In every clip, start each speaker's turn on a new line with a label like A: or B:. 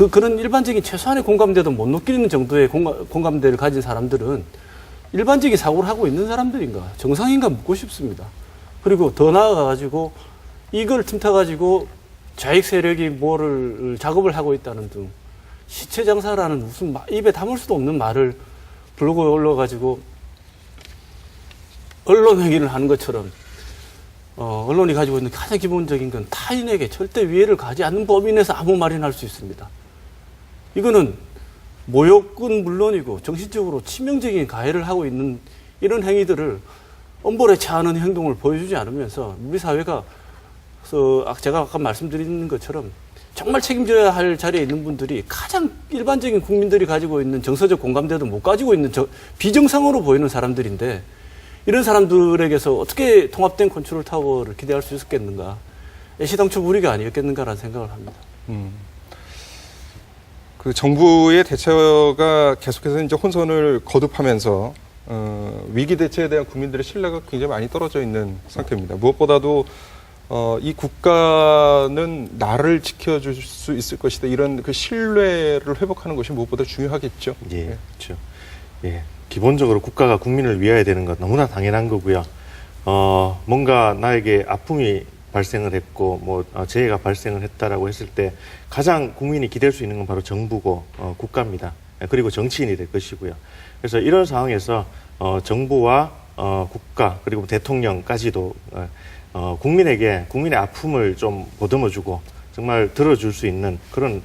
A: 그런 일반적인 최소한의 공감대도 못 느끼는 정도의 공감대를 가진 사람들은 일반적인 사고를 하고 있는 사람들인가, 정상인가 묻고 싶습니다. 그리고 더 나아가가지고 이걸 틈타가지고 좌익 세력이 뭐를 작업을 하고 있다는 등 시체 장사라는 무슨 입에 담을 수도 없는 말을 블로그에 올려가지고 언론 행위를 하는 것처럼 언론이 가지고 있는 가장 기본적인 건 타인에게 절대 위해를 가하지 않는 범위 내에서 아무 말이나 할 수 있습니다. 이거는 모욕은 물론이고 정신적으로 치명적인 가해를 하고 있는 이런 행위들을 엄벌에 처하는 행동을 보여주지 않으면서 우리 사회가 제가 아까 말씀드린 것처럼 정말 책임져야 할 자리에 있는 분들이 가장 일반적인 국민들이 가지고 있는 정서적 공감대도 못 가지고 있는 비정상으로 보이는 사람들인데 이런 사람들에게서 어떻게 통합된 컨트롤 타워를 기대할 수 있었겠는가. 애시당초 우리가 아니었겠는가라는 생각을 합니다.
B: 그 정부의 대처가 계속해서 이제 혼선을 거듭하면서 위기 대처에 대한 국민들의 신뢰가 굉장히 많이 떨어져 있는 상태입니다. 무엇보다도 이 국가는 나를 지켜줄 수 있을 것이다. 이런 그 신뢰를 회복하는 것이 무엇보다 중요하겠죠.
C: 예, 그렇죠. 예, 기본적으로 국가가 국민을 위해야 되는 건 너무나 당연한 거고요. 뭔가 나에게 아픔이 발생을 했고, 재해가 발생을 했다라고 했을 때 가장 국민이 기댈 수 있는 건 바로 정부고, 국가입니다. 그리고 정치인이 될 것이고요. 그래서 이런 상황에서, 정부와, 국가, 그리고 대통령까지도, 국민에게, 국민의 아픔을 좀 보듬어주고, 정말 들어줄 수 있는 그런,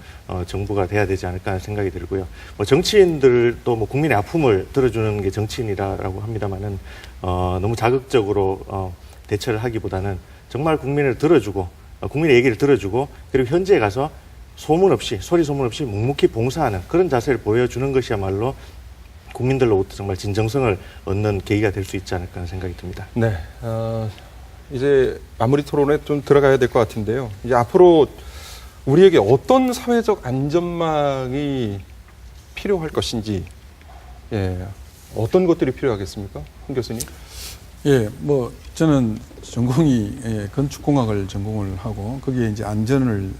C: 정부가 돼야 되지 않을까 하는 생각이 들고요. 정치인들도 국민의 아픔을 들어주는 게 정치인이라고 합니다만은, 너무 자극적으로, 대처를 하기보다는 정말 국민을 들어주고, 국민의 얘기를 들어주고, 그리고 현지에 가서 소문 없이, 소리 소문 없이 묵묵히 봉사하는 그런 자세를 보여주는 것이야말로 국민들로부터 정말 진정성을 얻는 계기가 될 수 있지 않을까 하는 생각이 듭니다.
B: 네. 이제 마무리 토론에 좀 들어가야 될 것 같은데요. 이제 앞으로 우리에게 어떤 사회적 안전망이 필요할 것인지, 예, 어떤 것들이 필요하겠습니까? 홍 교수님?
D: 예, 저는 전공이 건축공학을 전공을 하고 거기에 이제 안전을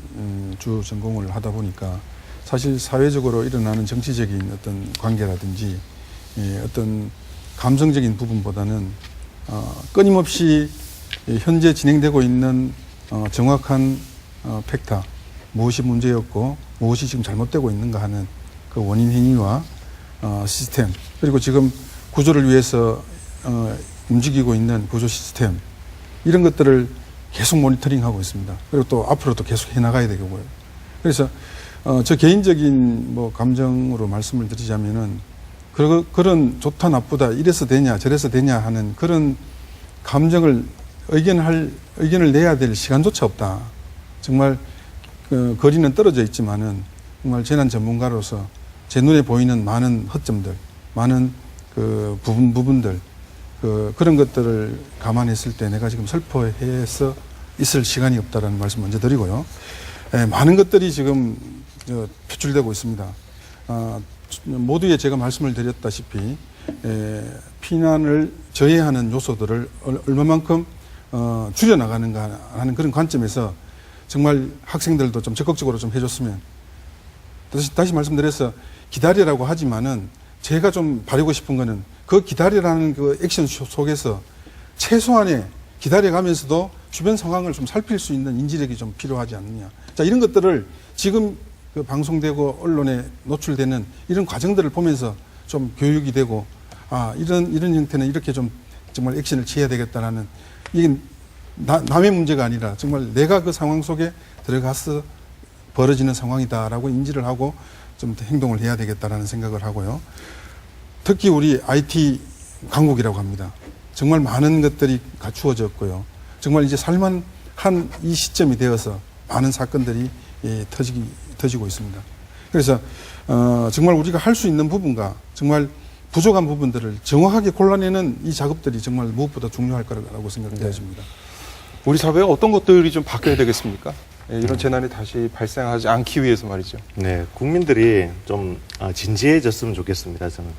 D: 주 전공을 하다 보니까 사실 사회적으로 일어나는 정치적인 어떤 관계라든지 어떤 감성적인 부분보다는 끊임없이 현재 진행되고 있는 정확한 팩터, 무엇이 문제였고 무엇이 지금 잘못되고 있는가 하는 그 원인 행위와 시스템, 그리고 지금 구조를 위해서 움직이고 있는 구조 시스템, 이런 것들을 계속 모니터링하고 있습니다. 그리고 또 앞으로도 계속 해나가야 되고요. 그래서 저 개인적인 감정으로 말씀을 드리자면은 그런 좋다 나쁘다 이래서 되냐 저래서 되냐 하는 그런 감정을 의견을 내야 될 시간조차 없다. 정말 거리는 떨어져 있지만은 정말 재난 전문가로서 제 눈에 보이는 많은 허점들, 많은 그 부분들, 그런 것들을 감안했을 때 내가 지금 슬퍼해서 있을 시간이 없다라는 말씀 먼저 드리고요. 많은 것들이 지금 표출되고 있습니다. 모두에 제가 말씀을 드렸다시피 피난을 저해하는 요소들을 얼마만큼 줄여나가는가 하는 그런 관점에서 정말 학생들도 좀 적극적으로 좀 해줬으면, 다시 말씀드려서 기다리라고 하지만은 제가 좀 바라고 싶은 거는 그 기다리라는 그 액션 속에서 최소한의 기다려가면서도 주변 상황을 좀 살필 수 있는 인지력이 좀 필요하지 않느냐. 자, 이런 것들을 지금 그 방송되고 언론에 노출되는 이런 과정들을 보면서 좀 교육이 되고, 이런 형태는 이렇게 좀 정말 액션을 취해야 되겠다라는, 이게 남의 문제가 아니라 정말 내가 그 상황 속에 들어가서 벌어지는 상황이다라고 인지를 하고 좀 행동을 해야 되겠다라는 생각을 하고요. 특히 우리 IT 강국이라고 합니다. 정말 많은 것들이 갖추어졌고요. 정말 이제 살만한 이 시점이 되어서 많은 사건들이 터지고 있습니다. 그래서 정말 우리가 할 수 있는 부분과 정말 부족한 부분들을 정확하게 골라내는 이 작업들이 정말 무엇보다 중요할 거라고 생각되어집니다.
B: 우리 사회에 어떤 것들이 좀 바뀌어야 되겠습니까? 이런 재난이 다시 발생하지 않기 위해서 말이죠.
C: 네, 국민들이 좀 진지해졌으면 좋겠습니다. 저는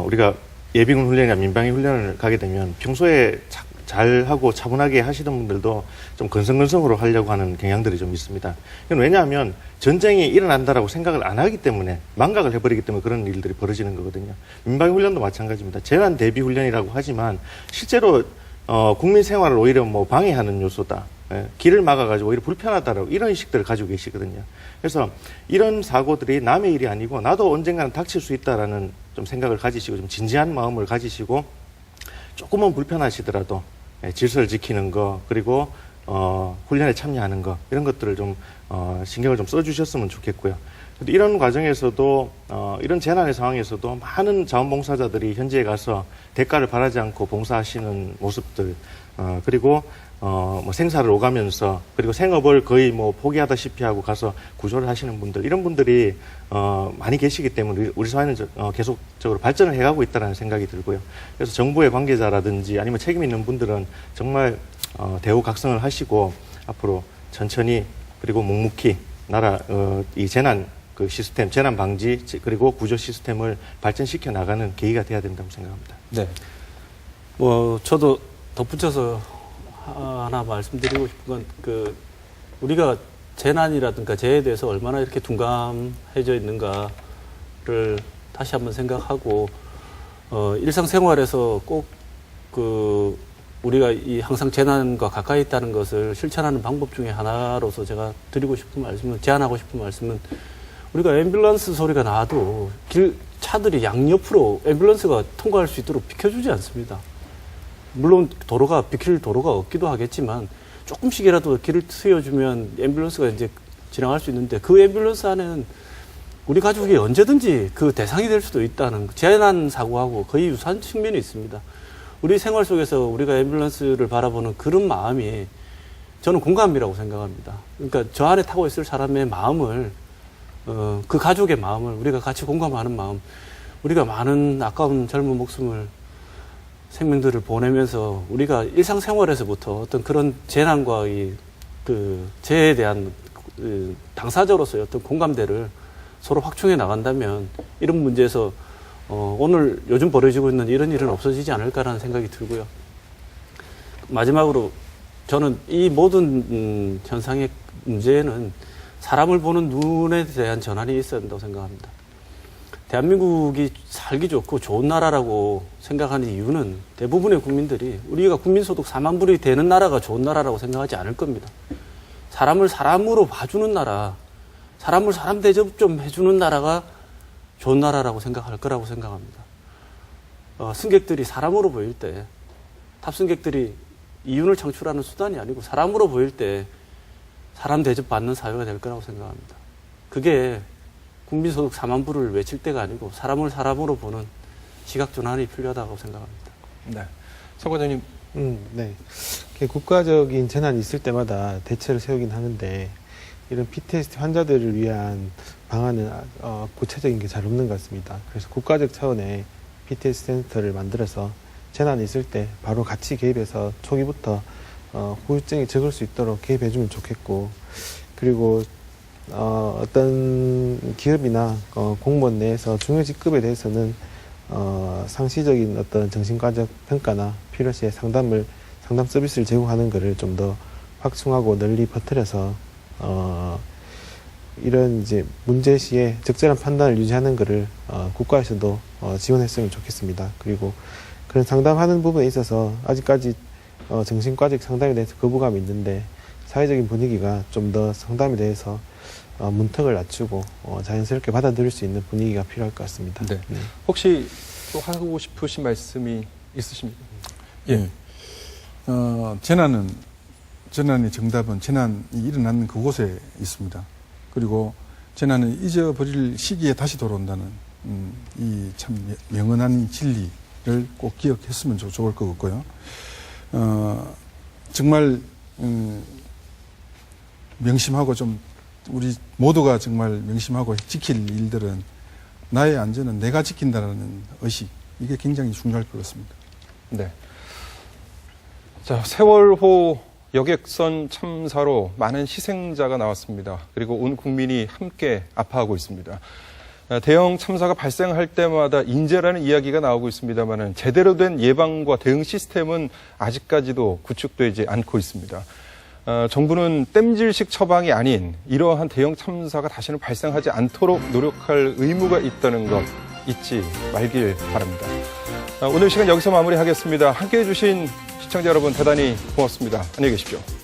C: 우리가 예비군 훈련이나 민방위 훈련을 가게 되면 평소에 잘하고 차분하게 하시던 분들도 좀 건성건성으로 하려고 하는 경향들이 좀 있습니다. 이건 왜냐하면 전쟁이 일어난다라고 생각을 안 하기 때문에 망각을 해버리기 때문에 그런 일들이 벌어지는 거거든요. 민방위 훈련도 마찬가지입니다. 재난 대비 훈련이라고 하지만 실제로 국민 생활을 오히려 뭐 방해하는 요소다. 예, 길을 막아가지고 오히려 불편하다라고 이런 의식들을 가지고 계시거든요. 그래서 이런 사고들이 남의 일이 아니고 나도 언젠가는 닥칠 수 있다라는 좀 생각을 가지시고 좀 진지한 마음을 가지시고 조금은 불편하시더라도 예, 질서를 지키는 거 그리고 훈련에 참여하는 거 이런 것들을 좀 신경을 좀 써주셨으면 좋겠고요. 이런 과정에서도 이런 재난의 상황에서도 많은 자원봉사자들이 현지에 가서 대가를 바라지 않고 봉사하시는 모습들 그리고 뭐 생사를 오가면서 그리고 생업을 거의 뭐 포기하다시피 하고 가서 구조를 하시는 분들 이런 분들이 많이 계시기 때문에 우리 사회는 계속적으로 발전을 해가고 있다는 생각이 들고요. 그래서 정부의 관계자라든지 아니면 책임 있는 분들은 정말 대우각성을 하시고 앞으로 천천히 그리고 묵묵히 나라 이 재난 그 시스템, 재난 방지 그리고 구조 시스템을 발전시켜 나가는 계기가 돼야 된다고 생각합니다.
B: 네.
A: 뭐 저도 덧붙여서 하나 말씀드리고 싶은 건 우리가 재난이라든가 재해에 대해서 얼마나 이렇게 둔감해져 있는가를 다시 한번 생각하고 일상생활에서 꼭 우리가 항상 재난과 가까이 있다는 것을 실천하는 방법 중에 하나로서 제가 드리고 싶은 말씀은 제안하고 싶은 말씀은 우리가 앰뷸런스 소리가 나도 차들이 양옆으로 앰뷸런스가 통과할 수 있도록 비켜주지 않습니다. 물론 비킬 도로가 없기도 하겠지만 조금씩이라도 길을 트여주면 앰뷸런스가 이제 지나갈 수 있는데 그 앰뷸런스 안에는 우리 가족이 언제든지 그 대상이 될 수도 있다는 재난 사고하고 거의 유사한 측면이 있습니다. 우리 생활 속에서 우리가 앰뷸런스를 바라보는 그런 마음이 저는 공감이라고 생각합니다. 그러니까 저 안에 타고 있을 사람의 마음을 그 가족의 마음을 우리가 같이 공감하는 마음, 우리가 많은 아까운 젊은 목숨을 생명들을 보내면서 우리가 일상생활에서부터 어떤 그런 재난과 재해에 대한 당사자로서의 어떤 공감대를 서로 확충해 나간다면 이런 문제에서 오늘 요즘 벌어지고 있는 이런 일은 없어지지 않을까라는 생각이 들고요. 마지막으로 저는 이 모든 현상의 문제는 사람을 보는 눈에 대한 전환이 있어야 된다고 생각합니다. 대한민국이 살기 좋고 좋은 나라라고 생각하는 이유는 대부분의 국민들이 우리가 국민소득 4만 불이 되는 나라가 좋은 나라라고 생각하지 않을 겁니다. 사람을 사람으로 봐주는 나라, 사람을 사람 대접 좀 해주는 나라가 좋은 나라라고 생각할 거라고 생각합니다. 승객들이 사람으로 보일 때, 탑승객들이 이윤을 창출하는 수단이 아니고 사람으로 보일 때 사람 대접 받는 사회가 될 거라고 생각합니다. 그게 국민소득 4만 불을 외칠 때가 아니고 사람을 사람으로 보는 시각전환이 필요하다고 생각합니다.
B: 네. 성 과장님.
E: 네. 국가적인 재난이 있을 때마다 대책을 세우긴 하는데 이런 PTSD 환자들을 위한 방안은 구체적인 게 잘 없는 것 같습니다. 그래서 국가적 차원의 PTSD 센터를 만들어서 재난이 있을 때 바로 같이 개입해서 초기부터 후유증이 적을 수 있도록 개입해주면 좋겠고, 그리고 어떤 기업이나 공무원 내에서 중요 직급에 대해서는 상시적인 어떤 정신과적 평가나 필요시에 상담 서비스를 제공하는 것을 좀 더 확충하고 널리 퍼뜨려서 이런 이제 문제 시에 적절한 판단을 유지하는 것을 국가에서도 지원했으면 좋겠습니다. 그리고 그런 상담하는 부분에 있어서 아직까지 정신과적 상담에 대해서 거부감이 있는데 사회적인 분위기가 좀 더 상담에 대해서 문턱을 낮추고 자연스럽게 받아들일 수 있는 분위기가 필요할 것 같습니다.
B: 네. 혹시 또 하고 싶으신 말씀이 있으십니까?
D: 예. 재난의 정답은 재난이 일어나는 그곳에 있습니다. 그리고 재난을 잊어버릴 시기에 다시 돌아온다는 이 참 명언한 진리를 꼭 기억했으면 좋을 것 같고요. 정말 명심하고 좀 우리 모두가 정말 명심하고 지킬 일들은 나의 안전은 내가 지킨다는 의식, 이게 굉장히 중요할 것 같습니다.
B: 네. 자, 세월호 여객선 참사로 많은 희생자가 나왔습니다. 그리고 온 국민이 함께 아파하고 있습니다. 대형 참사가 발생할 때마다 인재라는 이야기가 나오고 있습니다만은 제대로 된 예방과 대응 시스템은 아직까지도 구축되지 않고 있습니다. 정부는 땜질식 처방이 아닌 이러한 대형 참사가 다시는 발생하지 않도록 노력할 의무가 있다는 것 잊지 말길 바랍니다. 오늘 시간 여기서 마무리하겠습니다. 함께해 주신 시청자 여러분 대단히 고맙습니다. 안녕히 계십시오.